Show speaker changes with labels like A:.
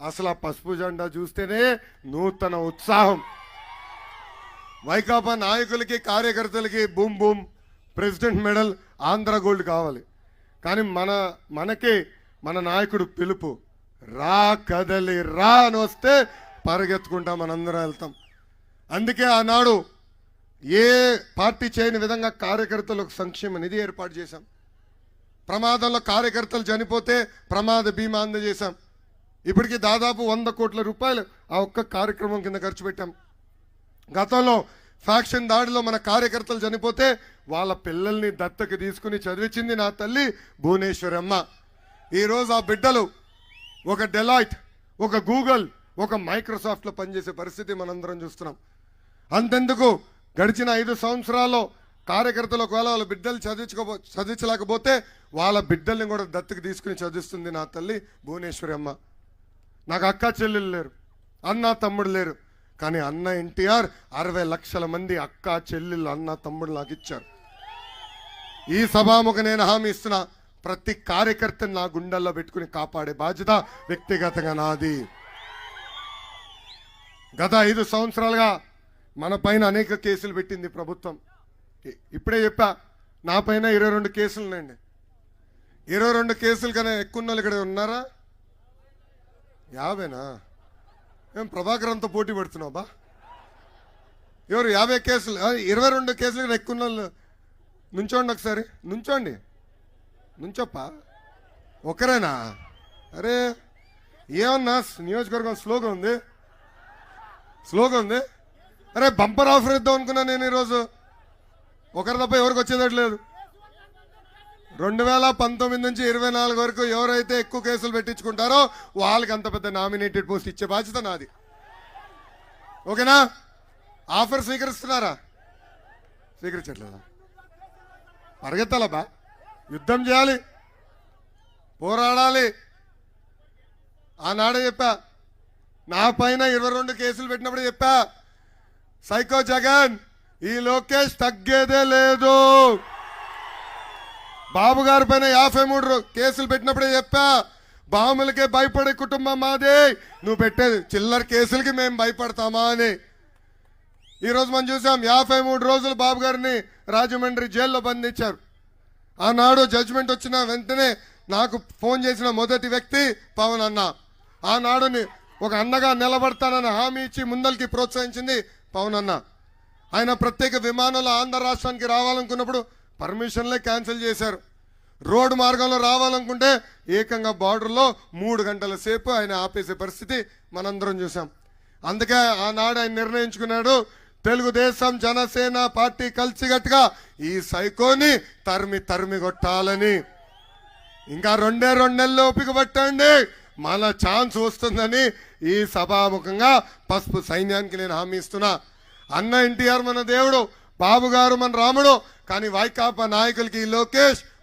A: అసలు ఆ పసుపు జెండా చూస్తేనే నూతన ఉత్సాహం. వైకాపా నాయకులకి కార్యకర్తలకి boom boom president medal Andhra gold కావాలి. కానీ మనకి మన నాయకుడు పిలుపు, రా కదలి రా అని వస్తే పరిగెత్తుకుంటా మనందరం వెళ్తాం. అందుకే ఆనాడు ఏ పార్టీ చేయని విధంగా కార్యకర్తలకు సంక్షేమ నిధి ఏర్పాటు చేశాం. ప్రమాదంలో కార్యకర్తలు చనిపోతే ప్రమాద బీమా అందజేశాం. ఇప్పటికీ దాదాపు 100 కోట్ల రూపాయలు ఆ ఒక్క కార్యక్రమం కింద ఖర్చు పెట్టాం. గతంలో ఫ్యాక్షన్ దాడిలో మన కార్యకర్తలు చనిపోతే వాళ్ళ పిల్లల్ని దత్తకు తీసుకుని చదివించింది నా తల్లి భువనేశ్వరి అమ్మ. ఈరోజు ఆ బిడ్డలు ఒక డెలాయిట్, ఒక గూగుల్, ఒక మైక్రోసాఫ్ట్లో పనిచేసే పరిస్థితి మనందరం చూస్తున్నాం. అంతెందుకు గడిచిన 5 సంవత్సరాల్లో కార్యకర్తలు ఒకవేళ వాళ్ళ బిడ్డలు చదివించలేకపోతే వాళ్ళ బిడ్డల్ని కూడా దత్తకు తీసుకుని చదివిస్తుంది నా తల్లి భువనేశ్వరి అమ్మ. నాకు అక్క చెల్లెలు లేరు, అన్న తమ్ముడు లేరు. కానీ అన్న ఎన్టీఆర్ 60 లక్షల మంది అక్క చెల్లెళ్ళు అన్న తమ్ముడు నాకు ఇచ్చారు. ఈ సభాముఖ నేను హామీ ఇస్తున్నా, ప్రతి కార్యకర్తని నా గుండెల్లో పెట్టుకుని కాపాడే బాధ్యత వ్యక్తిగతంగా నాది. గత 5 సంవత్సరాలుగా మన పైన అనేక కేసులు పెట్టింది ప్రభుత్వం. ఇప్పుడే చెప్పా, నా పైన 22 కేసులు ఉన్నాయండి. 22 కేసులు కన్నా ఎక్కువ వాళ్ళు ఇక్కడ ఉన్నారా? 50నా? ఏం ప్రభాకరంతో పోటీ పడుతున్నావు బా? ఎవరు 50 కేసులు? 22 కేసులు కన్నా ఎక్కువ వాళ్ళు నుంచోండి, ఒకసారి నుంచోండి. నుంచోప్పా, ఒకరేనా? అరే ఏమన్నా నియోజకవర్గం స్లోగా ఉంది, స్లోగా ఉంది. అరే బంపర్ ఆఫర్ ఇద్దాం అనుకున్నా నేను ఈరోజు. ఒకరి తప్ప ఎవరికి వచ్చేదట్లేదు. 2019 నుంచి 24 వరకు ఎవరైతే ఎక్కువ కేసులు పెట్టించుకుంటారో వాళ్ళకి అంత పెద్ద నామినేటెడ్ పోస్ట్ ఇచ్చే బాధ్యత నాది. ఓకేనా? ఆఫర్ స్వీకరిస్తున్నారా? స్వీకరించట్లేదా? పరిగెత్తాలా బా? యుద్ధం చేయాలి, పోరాడాలి. ఆనాడే చెప్పా, నా పైన 22 కేసులు పెట్టినప్పుడు చెప్పా, సైకో జగన్, ఈ లోకేష్ తగ్గేదే లేదు. బాబు గారి పైన 53 కేసులు పెట్టినప్పుడే చెప్పా, బాములకే భయపడే కుటుంబం మాది, నువ్వు పెట్టేది చిల్లర కేసులకి మేము భయపడతామా అని. ఈరోజు మనం చూసాం, 53 రోజులు బాబు గారిని రాజమండ్రి జైల్లో బంధించారు. ఆనాడు జడ్జిమెంట్ వచ్చిన వెంటనే నాకు ఫోన్ చేసిన మొదటి వ్యక్తి పవన్ అన్న. ఆనాడు ఒక అన్నగా నిలబడతానని హామీ ఇచ్చి ముందరికి ప్రోత్సహించింది పవన్ అన్న. ఆయన ప్రత్యేక విమానంలో ఆంధ్ర రాష్ట్రానికి రావాలనుకున్నప్పుడు పర్మిషన్లే క్యాన్సిల్ చేశారు. రోడ్డు మార్గంలో రావాలనుకుంటే ఏకంగా బార్డర్లో 3 గంటల సేపు ఆయన ఆపేసే పరిస్థితి మనందరం చూసాం. అందుకే ఆనాడు ఆయన నిర్ణయించుకున్నాడు, తెలుగుదేశం జనసేన పార్టీ కలిసిగట్టుగా ఈ సైకోని తరిమి కొట్టాలని. ఇంకా 2 నెలలు ఓపిక పట్టండి, మన ఛాన్స్ వస్తుందని ఈ సభాముఖంగా పసుపు సైన్యానికి నేను హామీ ఇస్తున్నా. అన్న ఎన్టీఆర్ మన దేవుడు, బాబు గారు మన రాముడు. కానీ వైకాపా నాయకులకి లోకేష్